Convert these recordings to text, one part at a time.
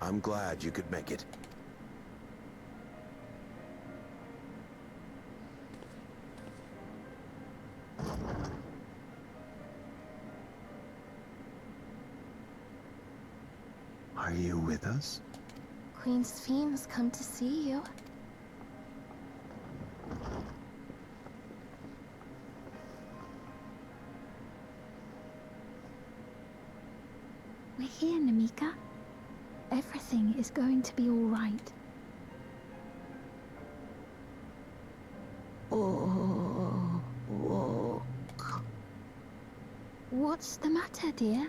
I'm glad you could make it. Are you with us? Queen Sphene has come to see you. We're here, Namika. Everything is going to be all right. Oh, walk. What's the matter, dear?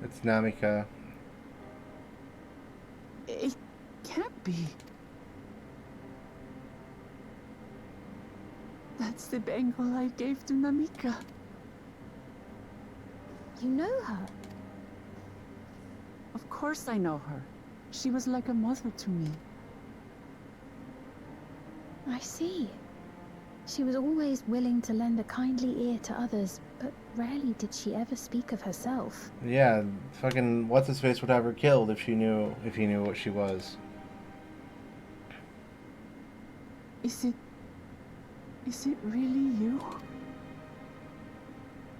It's Namika. It can't be. That's the bangle I gave to Namika. You know her? Of course I know her. She was like a mother to me. I see. She was always willing to lend a kindly ear to others, but rarely did she ever speak of herself. Yeah, fucking what's-his-face would have her killed if he knew what she was. Is it really you?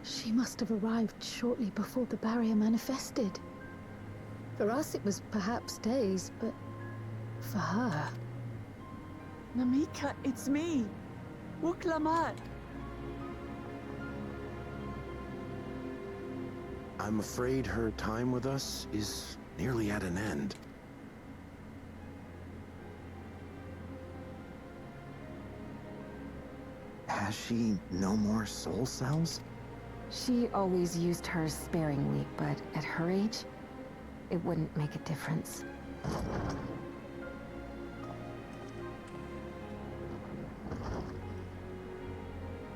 She must have arrived shortly before the barrier manifested. For us it was perhaps days, but for her... Namika, it's me! Wuklamat! I'm afraid her time with us is nearly at an end. Has she no more soul cells? She always used hers sparingly, but at her age, it wouldn't make a difference.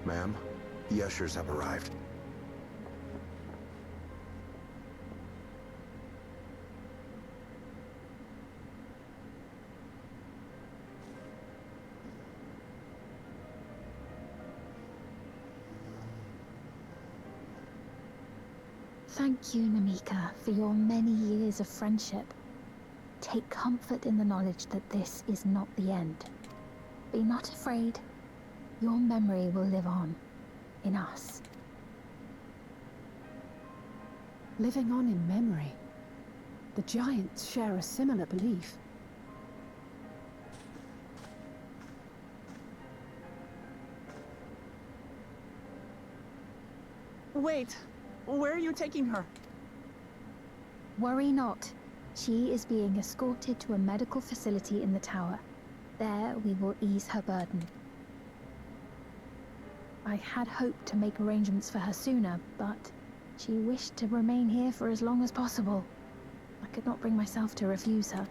Ma'am, the ushers have arrived. Thank you, Namika, for your many years of friendship. Take comfort in the knowledge that this is not the end. Be not afraid. Your memory will live on, in us. Living on in memory. The Giants share a similar belief. Wait, where are you taking her? Worry not. She is being escorted to a medical facility in the tower. There we will ease her burden. I had hoped to make arrangements for her sooner, but she wished to remain here for as long as possible. I could not bring myself to refuse her.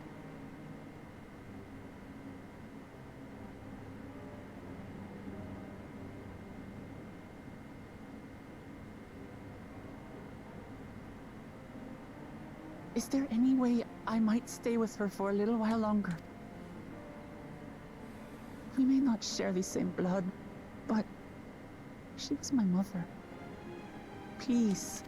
Is there any way I might stay with her for a little while longer? We may not share the same blood, but she was my mother. Please.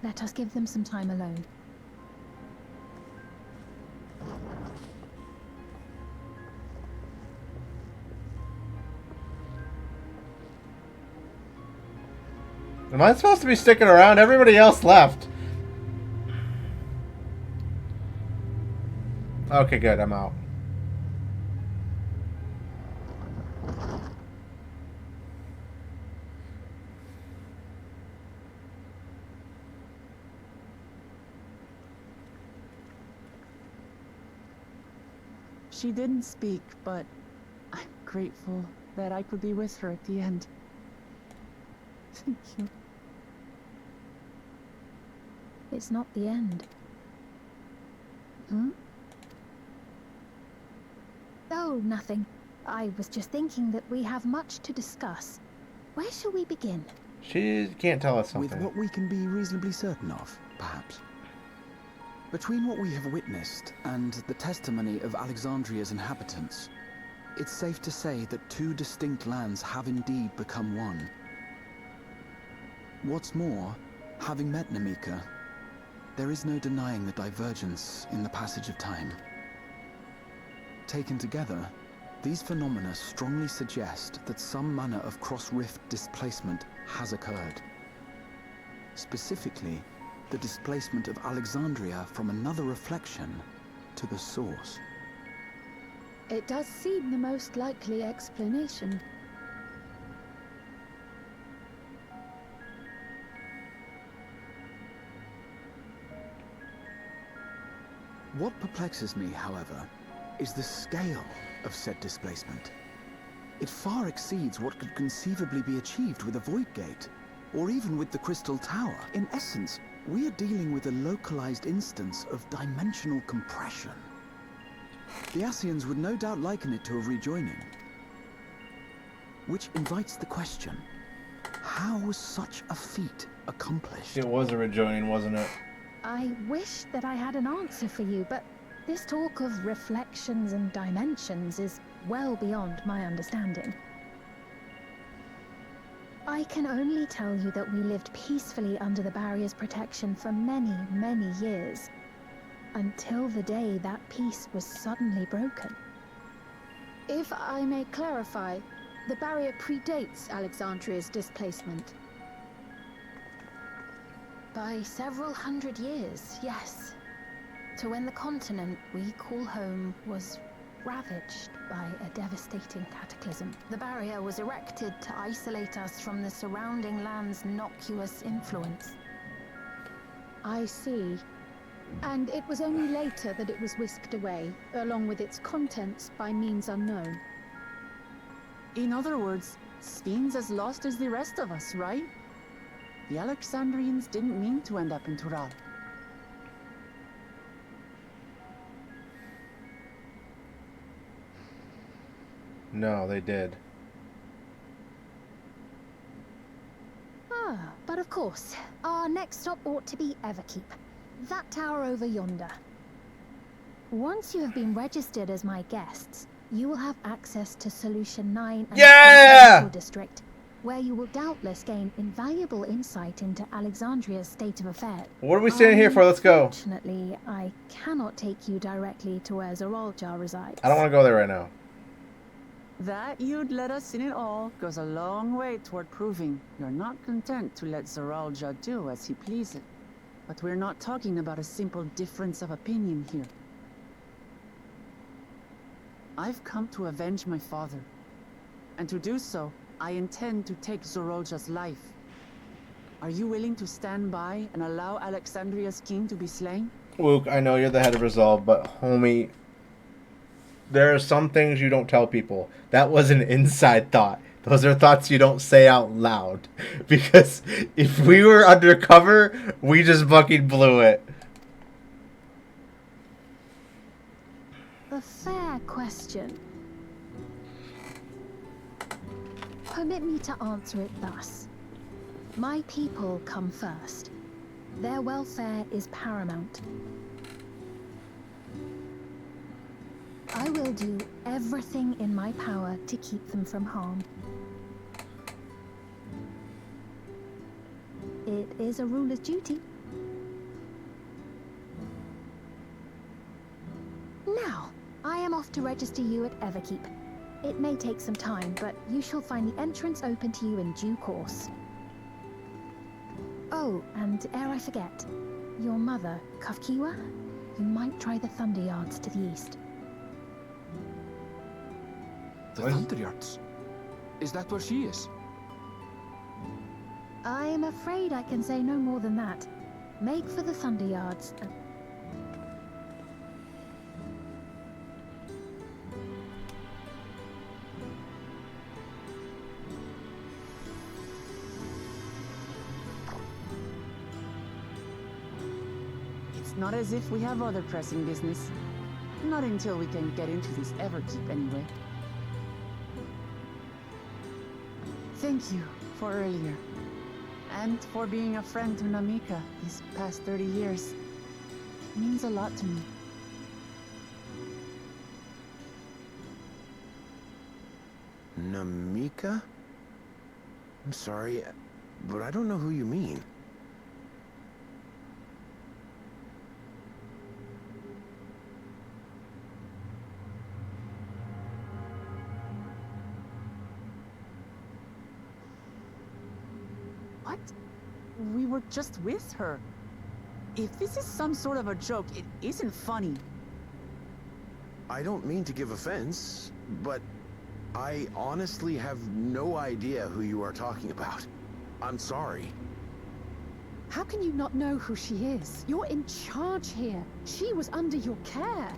Let us give them some time alone. Am I supposed to be sticking around? Everybody else left. Okay, good. I'm out. She didn't speak, but I'm grateful that I could be with her at the end. Thank you. It's not the end. Hmm? Oh, nothing. I was just thinking that we have much to discuss. Where shall we begin? She can't tell us something. With what we can be reasonably certain of, perhaps. Between what we have witnessed and the testimony of Alexandria's inhabitants, it's safe to say that two distinct lands have indeed become one. What's more, having met Namika, there is no denying the divergence in the passage of time. Taken together, these phenomena strongly suggest that some manner of cross-rift displacement has occurred. Specifically, the displacement of Alexandria from another reflection to the source. It does seem the most likely explanation. What perplexes me, however, is the scale of said displacement. It far exceeds what could conceivably be achieved with a void gate, or even with the Crystal Tower. In essence, we are dealing with a localized instance of dimensional compression. The Ascians would no doubt liken it to a rejoining. Which invites the question, how was such a feat accomplished? It was a rejoining, wasn't it? I wish that I had an answer for you, but this talk of reflections and dimensions is well beyond my understanding. I can only tell you that we lived peacefully under the barrier's protection for many, many years, until the day that peace was suddenly broken. If I may clarify, the barrier predates Alexandria's displacement. By several hundred years, yes. To when the continent we call home was ravaged by a devastating cataclysm. The barrier was erected to isolate us from the surrounding land's noxious influence. I see. And it was only later that it was whisked away, along with its contents, by means unknown. In other words, Sphinx as lost as the rest of us, right? The Alexandrians didn't mean to end up in Tural. No, they did. Ah, but of course, our next stop ought to be Everkeep. That tower over yonder. Once you have been registered as my guests, you will have access to Solution 9 and Yeah! the District, where you will doubtless gain invaluable insight into Alexandria's state of affairs. What are we standing here for? Let's go. Unfortunately, I cannot take you directly to where Zoraljar resides. I don't want to go there right now. That you'd let us in it all goes a long way toward proving you're not content to let Zoraljar do as he pleases. But we're not talking about a simple difference of opinion here. I've come to avenge my father. And to do so, I intend to take Zoraljar's life. Are you willing to stand by and allow Alexandria's king to be slain? Luke, I know you're the head of Resolve, but homie, there are some things you don't tell people. That was an inside thought. Those are thoughts you don't say out loud. Because if we were undercover, we just fucking blew it. A fair question. Permit me to answer it thus. My people come first. Their welfare is paramount. I will do everything in my power to keep them from harm. It is a ruler's duty. Now, I am off to register you at Everkeep. It may take some time, but you shall find the entrance open to you in due course. Oh, and ere I forget, your mother, Kafkiwa, you might try the Thunder Yards to the east. The Thunderyards? Is that where she is? I am afraid I can say no more than that. Make for the Thunder Yards. It's not as if we have other pressing business. Not until we can get into this Everkeep anyway. Thank you for earlier. And for being a friend to Namika these past 30 years. means a lot to me. Namika? I'm sorry, but I don't know who you mean. What? We were just with her. If this is some sort of a joke, it isn't funny. I don't mean to give offense, but I honestly have no idea who you are talking about. I'm sorry. How can you not know who she is? You're in charge here. She was under your care.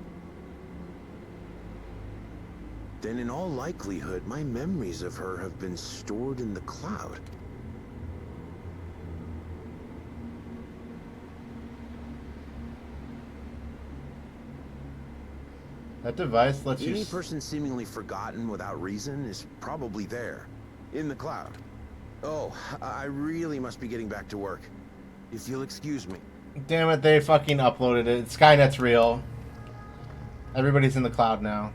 Then in all likelihood, my memories of her have been stored in the cloud. That device lets you... Any person seemingly forgotten without reason is probably there, in the cloud. Oh, I really must be getting back to work. If you'll excuse me. Damn it, they fucking uploaded it. Skynet's real. Everybody's in the cloud now.